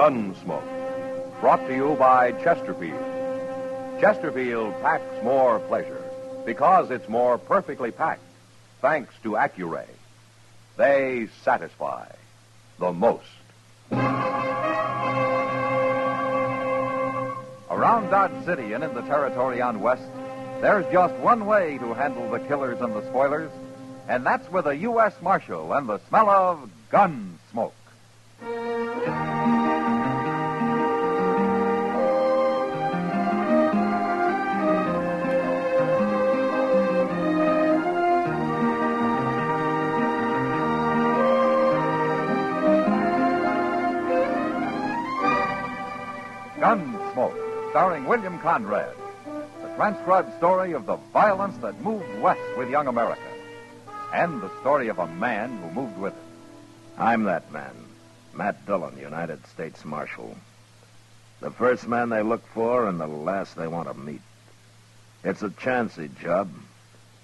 Gunsmoke. Brought to you by Chesterfield. Chesterfield packs more pleasure because it's more perfectly packed, thanks to Accuray. They satisfy the most. Around Dodge City and in the territory on West, there's just one way to handle the killers and the spoilers, and that's with a U.S. Marshal and the smell of gun smoke. Gunsmoke, starring William Conrad. The transcribed story of the violence that moved west with young America. And the story of a man who moved with it. I'm that man, Matt Dillon, United States Marshal. The first man they look for and the last they want to meet. It's a chancy job,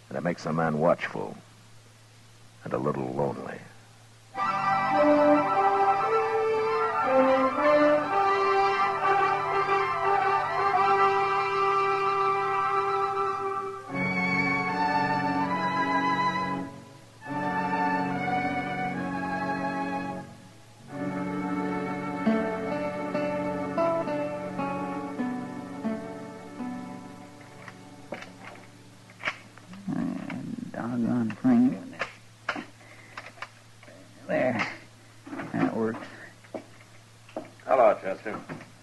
and it makes a man watchful and a little lonely. Doggone thing. There. That works. Hello, Chester.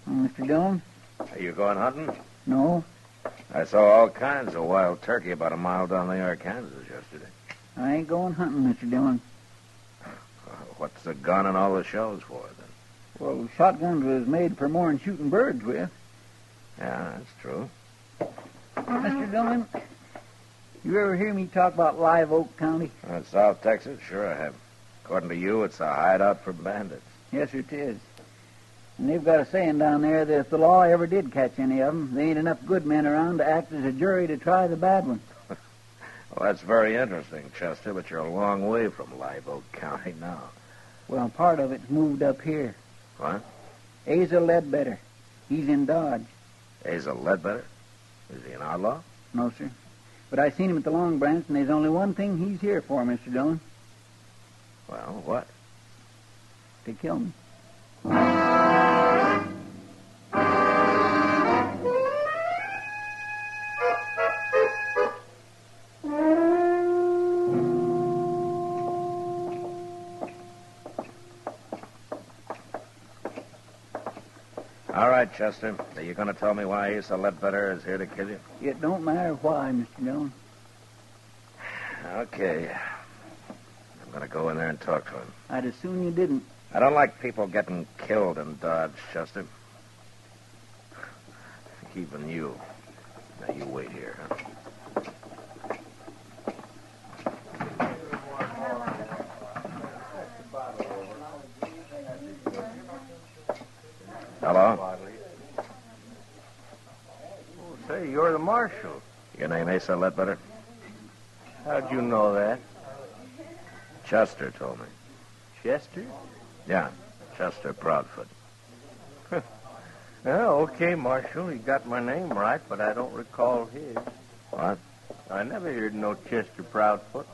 Mr. Dillon? Are you going hunting? No. I saw all kinds of wild turkey about a mile down the Arkansas yesterday. I ain't going hunting, Mr. Dillon. What's the gun and all the shells for, then? Well, shotguns was made for more than shooting birds with. Yeah, that's true. Mr. Dillon, you ever hear me talk about Live Oak County? South Texas? Sure I have. According to you, it's a hideout for bandits. Yes, it is. And they've got a saying down there that if the law ever did catch any of them, there ain't enough good men around to act as a jury to try the bad ones. Well, that's very interesting, Chester, but you're a long way from Live Oak County now. Well, part of it's moved up here. What? Asa Ledbetter. He's in Dodge. Asa Ledbetter? Is he an outlaw? No, sir. But I seen him at the Long Branch, and there's only one thing he's here for, Mr. Dillon. Well, what? To kill me. All right, Chester. Are you going to tell me why Asa Ledbetter is here to kill you? It don't matter why, Mr. Dillon. Okay. I'm going to go in there and talk to him. I'd as soon you didn't. I don't like people getting killed in Dodge, Chester. Even you. Now, you wait here, huh? Hello? Oh, say, you're the marshal. Your name Asa Ledbetter? How'd you know that? Chester told me. Chester? Yeah, Chester Proudfoot. Oh, okay, Marshal. You got my name right, but I don't recall his. What? I never heard no Chester Proudfoot.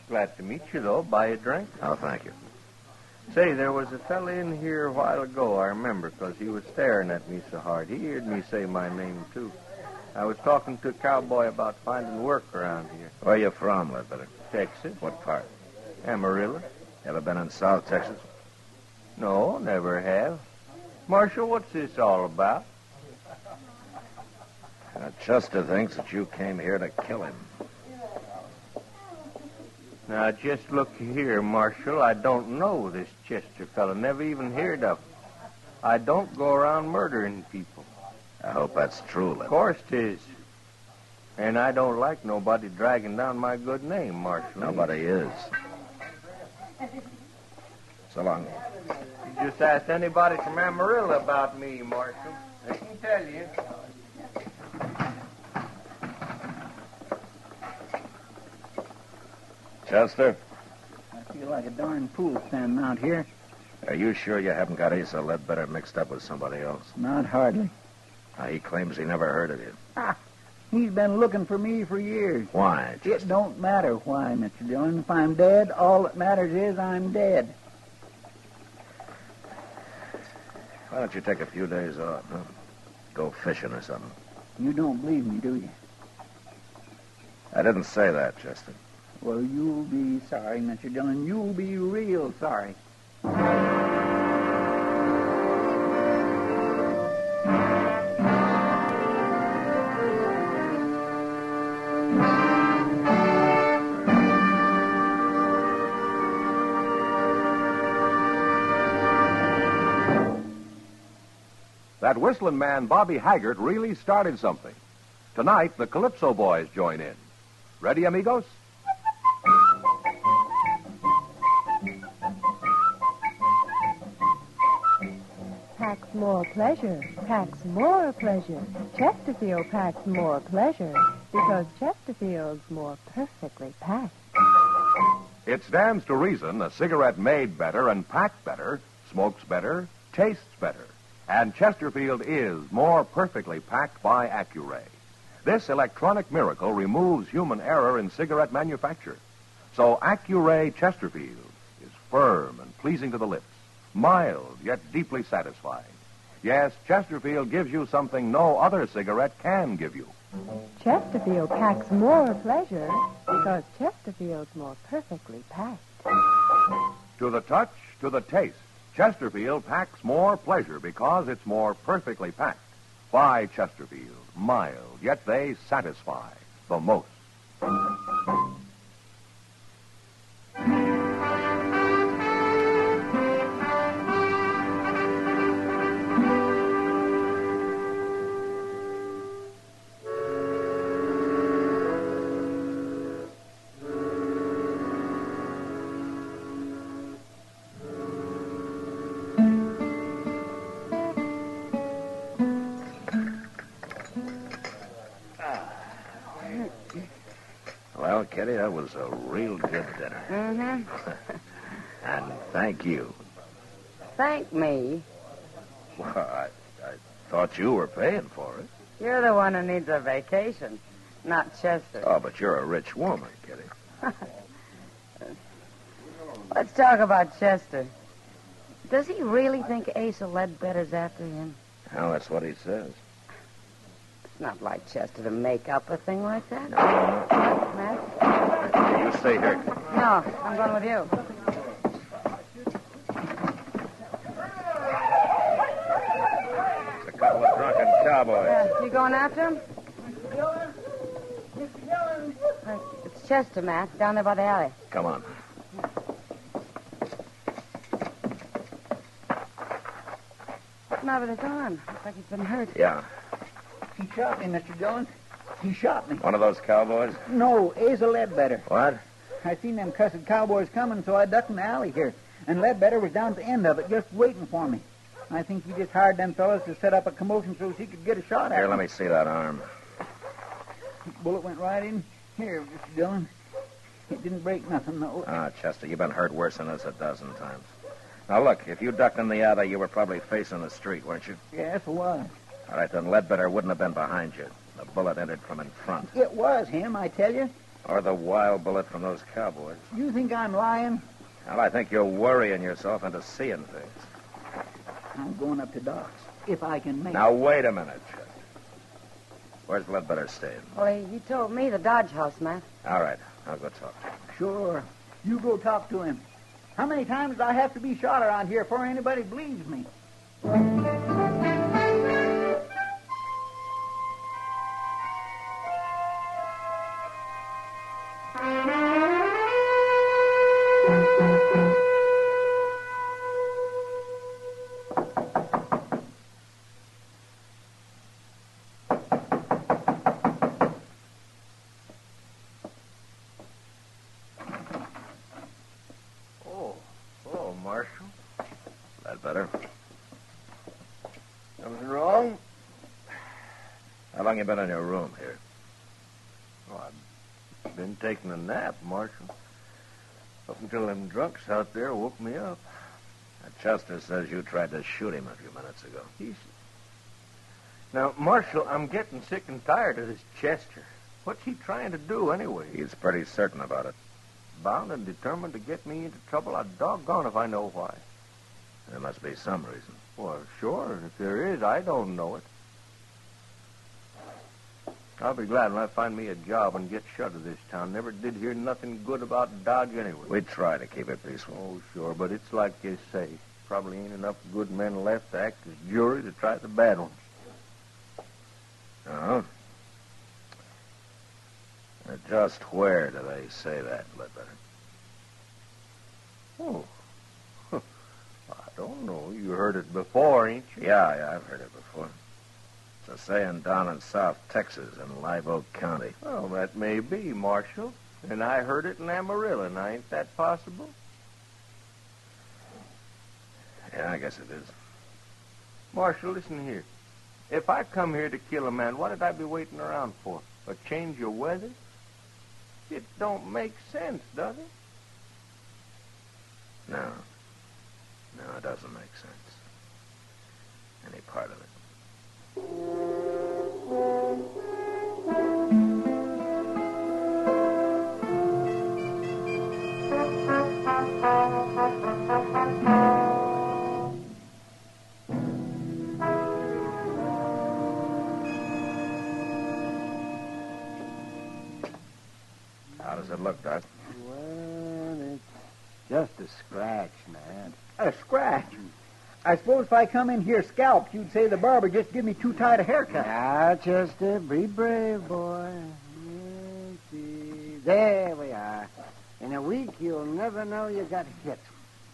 Glad to meet you, though. Buy a drink. Oh, thank you. Say, there was a fella in here a while ago, I remember, because he was staring at me so hard. He heard me say my name, too. I was talking to a cowboy about finding work around here. Where you from, Ledbetter? Texas. What part? Amarillo. Ever been in South Texas? No, never have. Marshal, what's this all about? Chester thinks that you came here to kill him. Now, just look here, Marshal. I don't know this Chester fella. Never even heard of him. I don't go around murdering people. I hope that's true, Ledbetter. Of course 'tis. And I don't like nobody dragging down my good name, Marshal. Nobody is. So long. You just ask anybody from Amarillo about me, Marshal. They can tell you. Chester? I feel like a darn fool standing out here. Are you sure you haven't got Asa Ledbetter mixed up with somebody else? Not hardly. He claims he never heard of you. He's been looking for me for years. Why, It Chester? don't matter why, Mr. Dillon. If I'm dead, all that matters is I'm dead. Why don't you take a few days off, huh? Go fishing or something. You don't believe me, do you? I didn't say that, Chester. Well, you'll be sorry, Mr. Dillon. You'll be real sorry. That whistling man, Bobby Haggart, really started something. Tonight, the Calypso Boys join in. Ready, amigos? Packs more pleasure, packs more pleasure. Chesterfield packs more pleasure because Chesterfield's more perfectly packed. It stands to reason a cigarette made better and packed better, smokes better, tastes better. And Chesterfield is more perfectly packed by Accuray. This electronic miracle removes human error in cigarette manufacture. So Accuray Chesterfield is firm and pleasing to the lips, mild yet deeply satisfying. Yes, Chesterfield gives you something no other cigarette can give you. Chesterfield packs more pleasure because Chesterfield's more perfectly packed. To the touch, to the taste, Chesterfield packs more pleasure because it's more perfectly packed. By Chesterfield, mild, yet they satisfy the most. Well, Kitty, that was a real good dinner. Mm-hmm. And thank you. Thank me. Well, I thought you were paying for it. You're the one who needs a vacation, not Chester. Oh, but you're a rich woman, Kitty. Let's talk about Chester. Does he really think Asa Ledbetter's after him? Well, that's what he says. It's not like Chester to make up a thing like that. No. Matt? You stay here. No, I'm going with you. It's a couple of drunken cowboys. You going after him? It's Chester, Matt, down there by the alley. Come on. What's the matter with his arm? Looks like he's been hurt. Yeah. He shot me, Mr. Dillon. He shot me. One of those cowboys? No, Asa Ledbetter. What? I seen them cussed cowboys coming, so I ducked in the alley here. And Ledbetter was down at the end of it, just waiting for me. I think he just hired them fellas to set up a commotion so he could get a shot at Here, me. let me see that arm. Bullet went right in here, Mr. Dillon. It didn't break nothing, though. Ah, Chester, you've been hurt worse than this a dozen times. Now, look, if you ducked in the alley, you were probably facing the street, weren't you? Yes, it was. All right, then Ledbetter wouldn't have been behind you. The bullet entered from in front. It was him, I tell you. Or the wild bullet from those cowboys. You think I'm lying? Well, I think you're worrying yourself into seeing things. I'm going up to Doc's, if I can make Now, it. wait a minute, Chester. Where's Ledbetter staying? Well, he told me the Dodge House, Matt. All right, I'll go talk to him. Sure. You go talk to him. How many times do I have to be shot around here before anybody believes me? Oh, Marshal. Ledbetter? Something wrong? How long you been in your room here? Oh, I've been taking a nap, Marshal. Up until them drunks out there woke me up. Chester says you tried to shoot him a few minutes ago. Now, Marshal, I'm getting sick and tired of this Chester. What's he trying to do anyway? He's pretty certain about it. Bound and determined to get me into trouble. I'm doggone if I know why. There must be some reason. Well, sure. If there is, I don't know it. I'll be glad when I find me a job and get shut of this town. Never did hear nothing good about Dodge anyway. We try to keep it peaceful. Oh, sure, but it's like you say. Probably ain't enough good men left to act as jury to try the bad ones. Oh? Just where do they say that, Ledbetter? Oh. I don't know. You heard it before, ain't you? Yeah, I've heard it before. It's a saying down in South Texas in Live Oak County. Well, that may be, Marshal. And I heard it in Amarillo. Now, ain't that possible? Yeah, I guess it is. Marshal, listen here. If I come here to kill a man, what did I be waiting around for? A change of weather? It don't make sense, does it? No. No, it doesn't make sense. Any part of it. How does it look, Doc? Well, it's just a scratch, man. A scratch? I suppose if I come in here scalped, you'd say the barber just give me too tight a haircut. Now, Chester, be brave, boy. Let's see. There we are. In a week, you'll never know you got hit.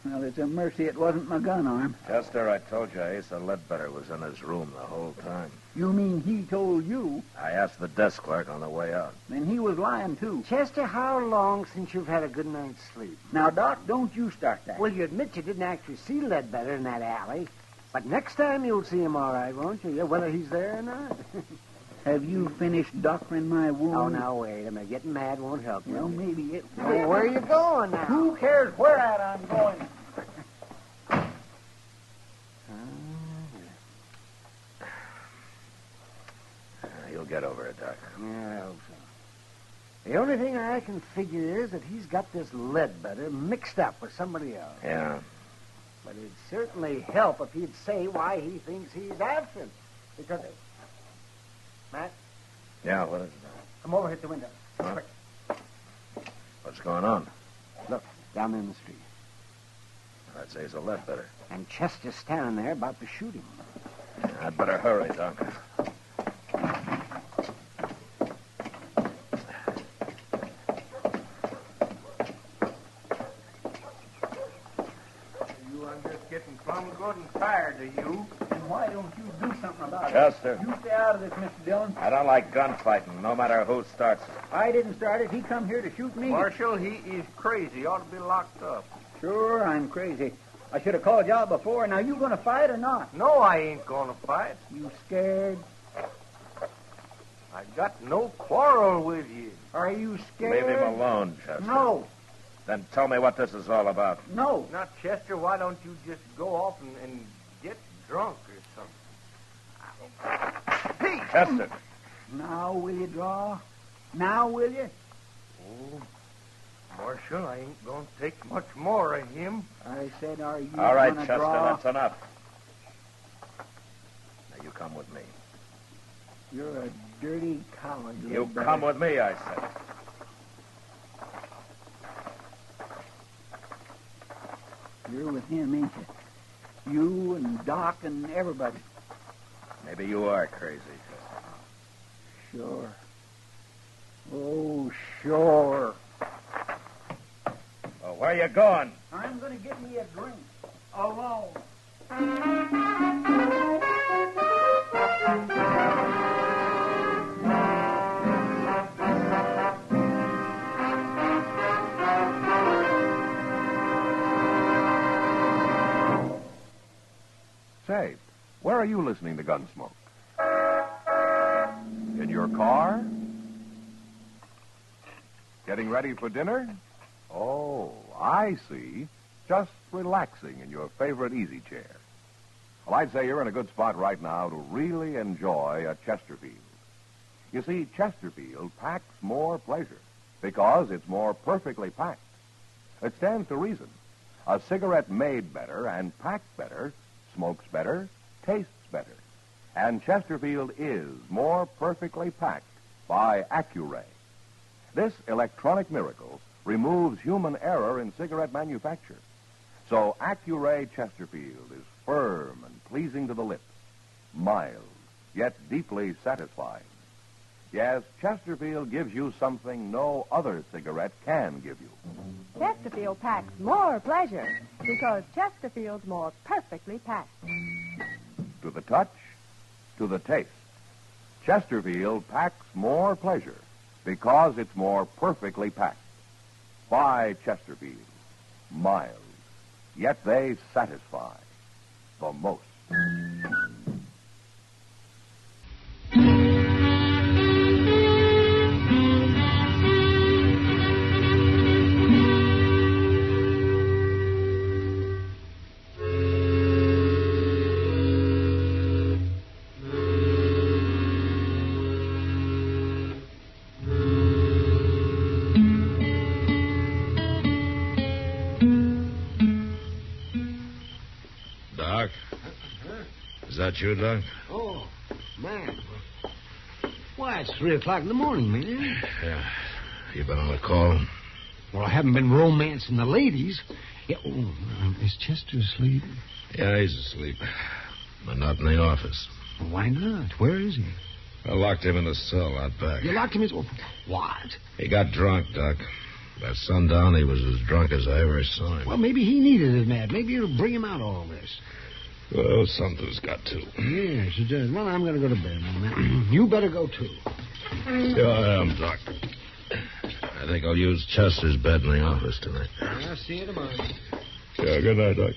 Well, it's a mercy it wasn't my gun arm. Chester, I told you Asa Ledbetter was in his room the whole time. You mean he told you? I asked the desk clerk on the way out. Then he was lying, too. Chester, how long since you've had a good night's sleep? Now, Doc, don't you start that. Well, you admit you didn't actually see Ledbetter in that alley. But next time you'll see him all right, won't you? Yeah, whether he's there or not. Have you finished doctoring my wound? Oh, now, wait a minute. Getting mad won't help you. Well, maybe it will. Well, where are you going now? Who cares where at I'm going? You'll get over it, Doc. Yeah, I hope so. The only thing I can figure is that he's got this Ledbetter mixed up with somebody else. Yeah. But it'd certainly help if he'd say why he thinks he's absent. Because... Matt, Yeah, what is it? come over here at the window. Huh? Quick. What's going on? Look, down in the street. That's Asa Ledbetter. And Chester's standing there about to shoot him. I'd better hurry, Doc. I'm just getting plumb good and tired of you. And why don't you do something about Chester. it? You stay out of this, Mr. Dillon. I don't like gunfighting, no matter who starts it. I didn't start it. He come here to shoot me. Marshal, he is crazy. He ought to be locked up. Sure, I'm crazy. I should have called you out before. Now, you going to fight or not? No, I ain't going to fight. You scared? I got no quarrel with you. Are you scared? Leave him alone, Chester. No. Then tell me what this is all about. No. Now, Chester, why don't you just go off and get drunk or something? Hey! Chester. Now will you draw? Now will you? Oh, Marshal, I ain't going to take much more of him. I said, are you All right, gonna Chester, draw? that's enough. Now, you come with me. You're a dirty coward. You Ledbetter. come with me, I said. You're with him, ain't you? You and Doc and everybody. Maybe you are crazy, Chester. Sure. Oh, sure. Well, where you going? I'm going to get me a drink. Alone. Say, where are you listening to Gunsmoke? In your car? Getting ready for dinner? Oh, I see. just relaxing in your favorite easy chair. Well, I'd say you're in a good spot right now to really enjoy a Chesterfield. You see, Chesterfield packs more pleasure because it's more perfectly packed. It stands to reason. A cigarette made better and packed better smokes better, tastes better. And Chesterfield is more perfectly packed by Accuray. This electronic miracle removes human error in cigarette manufacture. So Accuray Chesterfield is firm and pleasing to the lips, mild, yet deeply satisfying. Yes, Chesterfield gives you something no other cigarette can give you. Chesterfield packs more pleasure because Chesterfield's more perfectly packed. To the touch, to the taste, Chesterfield packs more pleasure because it's more perfectly packed. By Chesterfield, mild, yet they satisfy the most. Doc? Is that you, Doc? Oh, man. Why, it's 3 o'clock in the morning, man. Yeah. You been on a call? Well, I haven't been romancing the ladies. Yeah, is Chester asleep? Yeah, he's asleep. But not in the office. Well, why not? Where is he? I locked him in the cell out back. You locked him in... What? He got drunk, Doc. By sundown, he was as drunk as I ever saw him. Well, maybe he needed it, Matt. Maybe it'll bring him out of all this. Well, something's got to. Yes, it does. Well, I'm going to go to bed, man. You better go, too. Yeah, I am, Doc. I think I'll use Chester's bed in the office tonight. I'll see you tomorrow. Yeah, good night, Doc.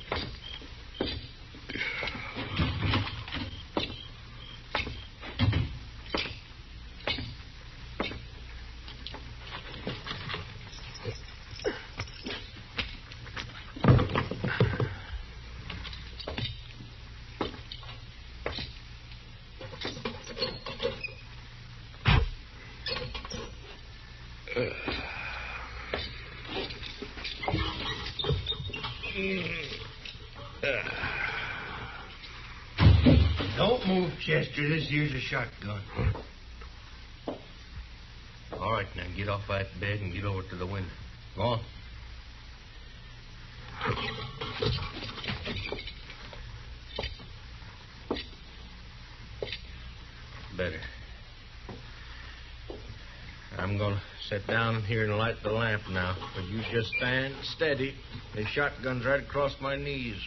Don't move, Chester. This here's a shotgun. All right, now get off that bed and get over to the window. Go on. Better. I'm going to sit down here and light the lamp now. But you just stand steady. The shotgun's right across my knees.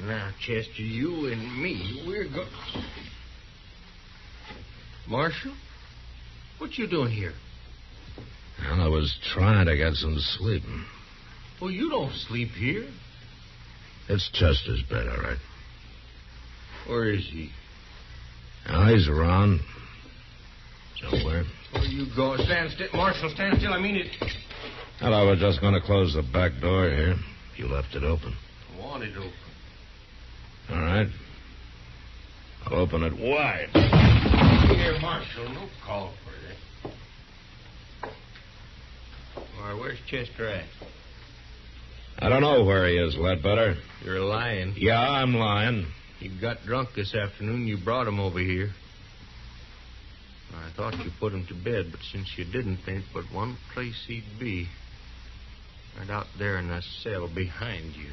Now, Chester, you and me, we're going... Marshal? What you doing here? Well, I was trying to get some sleep. Well, you don't sleep here. It's Chester's bed, all right. Where is he? Now, he's around. Somewhere. Where you go? Stand still. Marshal, stand still. I mean it. Well, I was just going to close the back door here. You left it open. I want it open. All right. I'll open it wide. Here, Marshal, no call for that. All right, where's Chester at? I don't know where he is, Ledbetter. You're lying. Yeah, I'm lying. He got drunk this afternoon. You brought him over here. I thought you put him to bed, but since you didn't, there ain't but one place he'd be. Right out there in that cell behind you.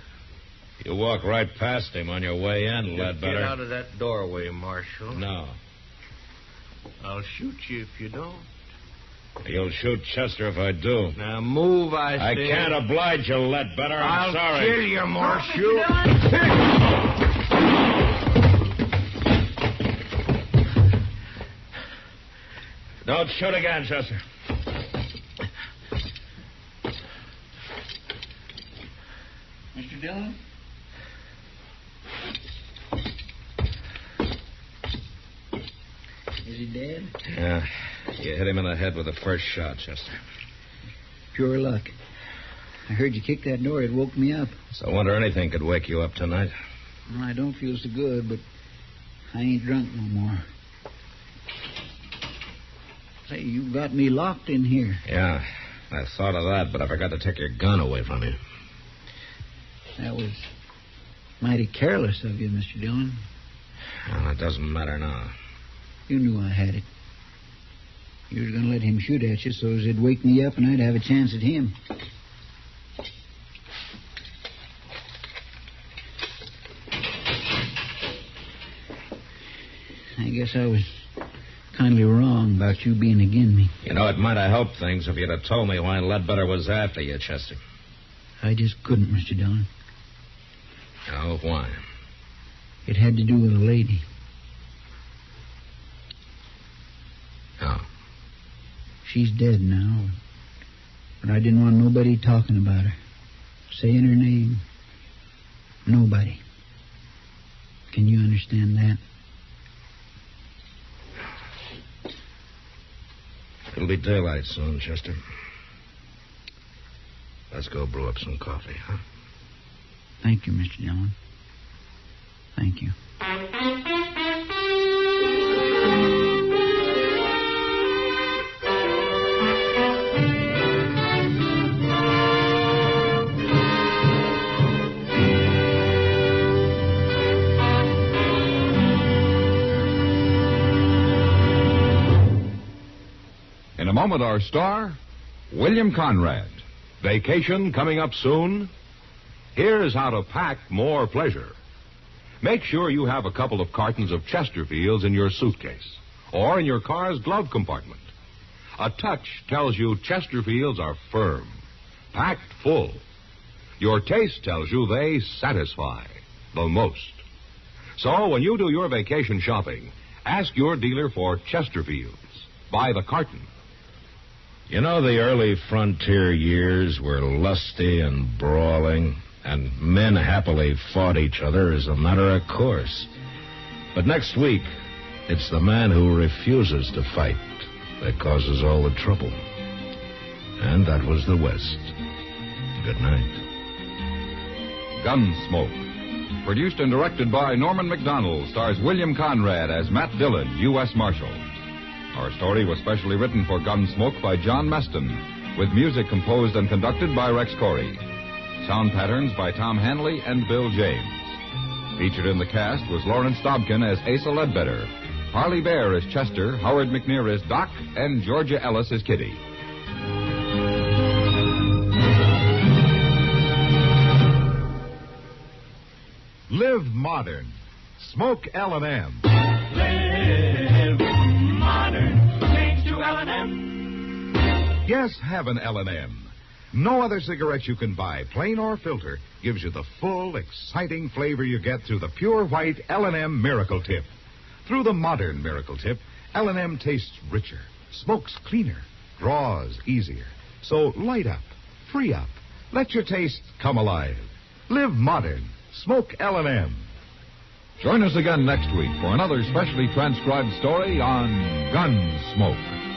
You walk right past him on your way in, Just Ledbetter. get out of that doorway, Marshal. No. I'll shoot you if you don't. You'll shoot Chester if I do. Now move, I say. I can't oblige you, Ledbetter. I'm sorry. I'll kill you, Marshal. Don't shoot again, Chester. Mr. Dillon? Is he dead? Yeah. You hit him in the head with the first shot, Chester. Pure luck. I heard you kick that door. It woke me up. So I wonder anything could wake you up tonight. Well, I don't feel so good, but I ain't drunk no more. Say, you got me locked in here. Yeah, I thought of that, but I forgot to take your gun away from you. That was mighty careless of you, Mr. Dillon. Well, it doesn't matter now. You knew I had it. You was going to let him shoot at you so as it'd wake me up and I'd have a chance at him. I guess I was kindly wrong about you being agin me. You know, it might have helped things if you'd have told me why Ledbetter was after you, Chester. I just couldn't, Mr. Dillon. Oh, why? It had to do with a lady. Oh. She's dead now. But I didn't want nobody talking about her. Saying her name. Nobody. Can you understand that? It'll be daylight soon, Chester. Let's go brew up some coffee, huh? Thank you, Mr. Dillon. Thank you. In a moment, our star, William Conrad. Vacation coming up soon? Here's how to pack more pleasure. Make sure you have a couple of cartons of Chesterfields in your suitcase or in your car's glove compartment. A touch tells you Chesterfields are firm, packed full. Your taste tells you they satisfy the most. So when you do your vacation shopping, ask your dealer for Chesterfields by the carton. You know, the early frontier years were lusty and brawling, and men happily fought each other as a matter of course. But next week, it's the man who refuses to fight that causes all the trouble. And that was the West. Good night. Gunsmoke. Produced and directed by Norman McDonald, stars William Conrad as Matt Dillon, U.S. Marshal. Our story was specially written for Gunsmoke by John Meston, with music composed and conducted by Rex Corey. Sound patterns by Tom Hanley and Bill James. Featured in the cast was Lawrence Dobkin as Asa Ledbetter, Harley Bear as Chester, Howard McNear as Doc, and Georgia Ellis as Kitty. Live modern. Smoke L&M. Live modern. Change to L&M. Yes, have an L&M. No other cigarette you can buy, plain or filter, gives you the full, exciting flavor you get through the pure white L&M Miracle Tip. Through the modern Miracle Tip, L&M tastes richer, smokes cleaner, draws easier. So light up, free up, let your taste come alive. Live modern. Smoke L&M. Join us again next week for another specially transcribed story on Gunsmoke.